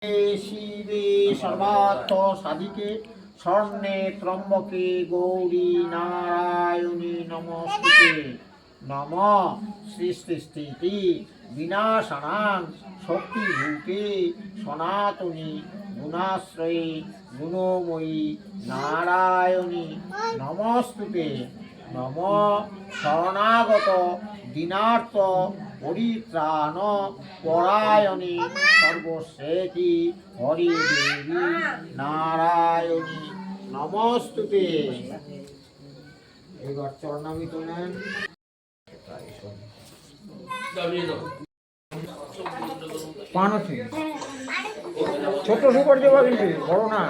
শিবে সর্বার্থ সাধিকে স্বর্ণে ত্রম্বকে গৌরী নারায়ণী নমস্তুতে। নম সৃষ্টি বিনাশানাং শক্তিভূতে সনাতনী গুণাশ্রয়ে গুণময়ী নারায়ণী নমস্তুতে। নম শরণাগত দীনার্থ পরিত্রাণ পরায়ণী সর্বশ্রেতি হরি দেবী নারায়ণী নমস্তুতে। এবার চরণামৃত নেন। পান আছে ছোট সুপার দেওয়া কিন্তু বড় না।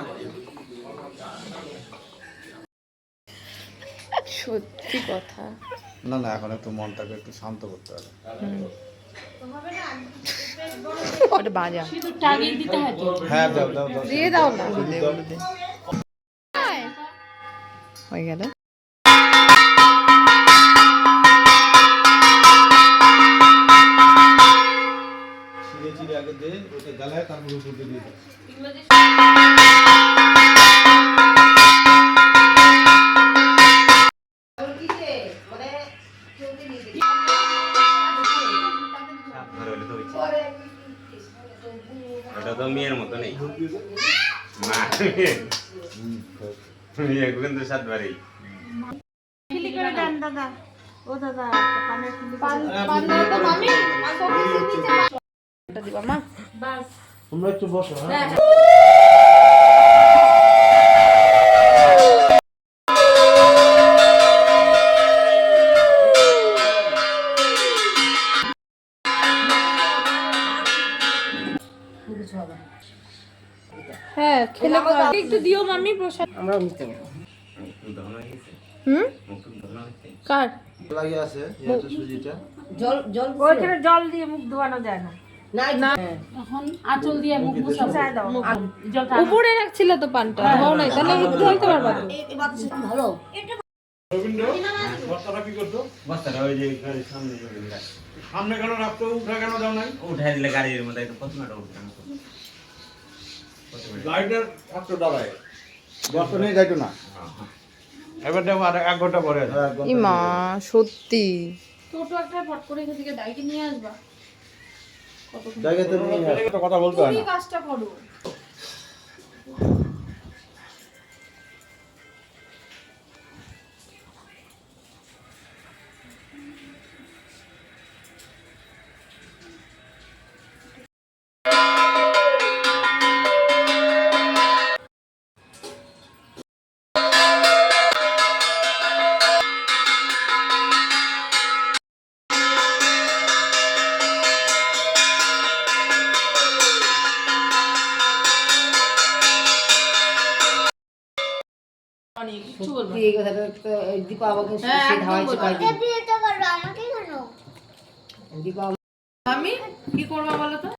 সত্যি কথা না না, এখন একটু মনটাকে একটু শান্ত করতে হবে। ওটা বাজা হ্যাঁ দাও দাও দাও, দিয়ে দাও না, হয়ে গেল। চিড়ে চিড়ে আগে দে, ওটা জ্বালায় তারপর উপর দিয়ে দে। ওটা তো মেয়ের মতো নেই মা, কিন্তু সাতবারই তোমরা একটু বসো। হ্যাঁ হ্যাঁ খেলে একটু দিও মামি প্রসাদ। আমরা নিতে পারবো। হুম কার লাগে আছে এটা সুজিটা। জল জল ওইখানে জল দিয়ে মুখ ধোয়ানো যায় না। না এখন আঁচল দিয়ে মুখ মুছায় দাও। জলটা উপরে রাখছিল তো পানটা ধোও নাই, তাহলে একটু হইতে পারবা তো। এই বাতাস ভালো। রবীন্দ্র বস্তাটা কি করতো? বস্তাটা ওই যে সামনে সামনে কেন রাখতো? উঠে কেন দাও নাই? উঠাই দিলে গাড়ির মধ্যে একটু প্রথমটা উঠবে লাইটার থাকতো ডালায়, বস্তা নিয়ে যাইতো না। এবার দেখো আর 1 ঘন্টা পরে আছে। ইমা সত্যি ছোট একটা ফট করে এখান থেকে ডাইকে নিয়ে আসবা। জায়গাতে নিয়ে একটা কথা বলতে হয় তুমি না। কাজটা করো। এই কথাটা তো দীপা আমাকে সে ধাওয়াইছে কয়েকদিন। দীপা আমি কি করবো বলো তো?